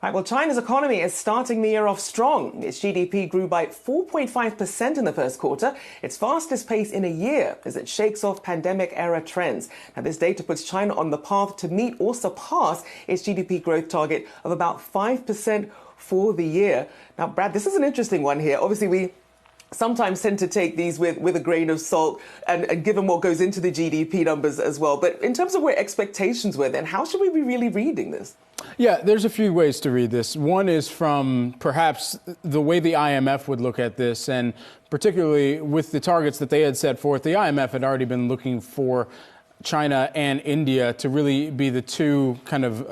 Right, well, China's economy is starting the year off strong. Its GDP grew by 4.5% in the first quarter, its fastest pace in a year, as it shakes off pandemic-era trends. Now, this data puts China on the path to meet or surpass its GDP growth target of about 5% for the year. Now, Brad, this is an interesting one here. Obviously, we sometimes tend to take these with a grain of salt and given what goes into the GDP numbers as well. But in terms of where expectations were then, how should we be really reading this? Yeah, there's a few ways to read this. One is from perhaps the way the IMF would look at this, and particularly with the targets that they had set forth, the IMF had already been looking for China and India to really be the two kind of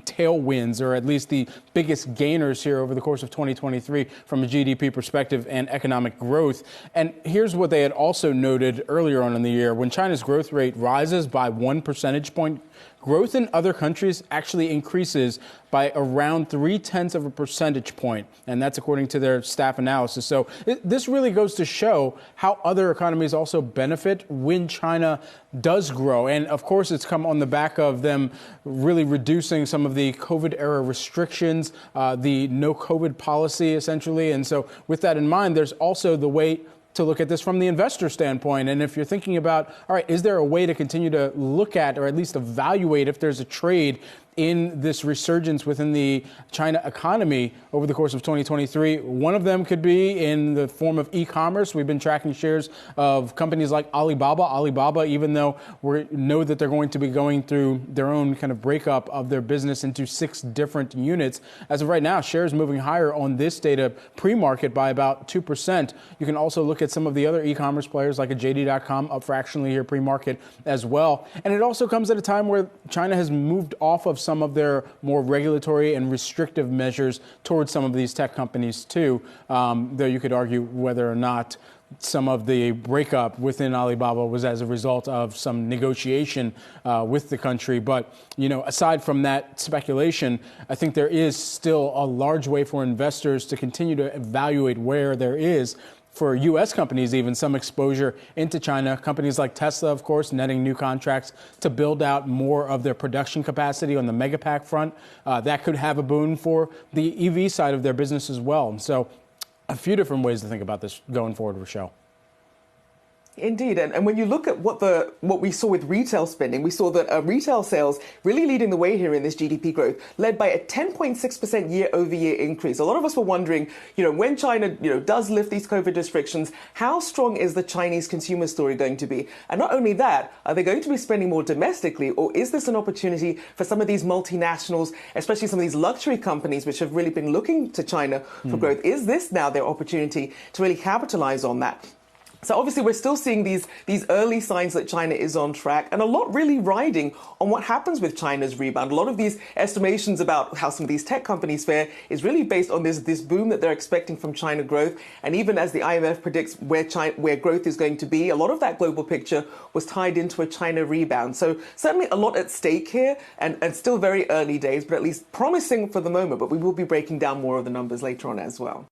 tailwinds, or at least the biggest gainers here over the course of 2023 from a GDP perspective and economic growth. And here's what they had also noted earlier on in the year. When China's growth rate rises by 1 percentage point, growth in other countries actually increases by around 0.3 percentage point. And that's according to their staff analysis. So this really goes to show how other economies also benefit when China does grow. And of course, it's come on the back of them really reducing some of the COVID era restrictions, the no COVID policy, essentially. And so with that in mind, there's also the way to look at this from the investor standpoint. And if you're thinking about, all right, is there a way to continue to look at or at least evaluate if there's a trade in this resurgence within the China economy over the course of 2023. One of them could be in the form of e-commerce. We've been tracking shares of companies like Alibaba. Alibaba, even though we know that they're going to be going through their own kind of breakup of their business into 6 different units. As of right now, shares moving higher on this data pre-market by about 2%. You can also look at some of the other e-commerce players like a JD.com up fractionally here pre-market as well. And it also comes at a time where China has moved off of some of their more regulatory and restrictive measures towards some of these tech companies too, though you could argue whether or not some of the breakup within Alibaba was as a result of some negotiation with the country. But, you know, aside from that speculation, I think there is still a large way for investors to continue to evaluate where there is, for U.S. companies, even some exposure into China. Companies like Tesla, of course, netting new contracts to build out more of their production capacity on the megapack front. That could have a boon for the EV side of their business as well. And so a few different ways to think about this going forward, Rachelle. Indeed. And when you look at what we saw with retail spending, we saw that retail sales really leading the way here in this GDP growth, led by a 10.6% year-over-year increase. A lot of us were wondering, when China, does lift these COVID restrictions, how strong is the Chinese consumer story going to be? And not only that, are they going to be spending more domestically, or is this an opportunity for some of these multinationals, especially some of these luxury companies, which have really been looking to China for growth? Is this now their opportunity to really capitalize on that? So obviously, we're still seeing these early signs that China is on track, and a lot really riding on what happens with China's rebound. A lot of these estimations about how some of these tech companies fare is really based on this boom that they're expecting from China growth. And even as the IMF predicts where growth is going to be, a lot of that global picture was tied into a China rebound. So certainly a lot at stake here, and still very early days, but at least promising for the moment. But we will be breaking down more of the numbers later on as well.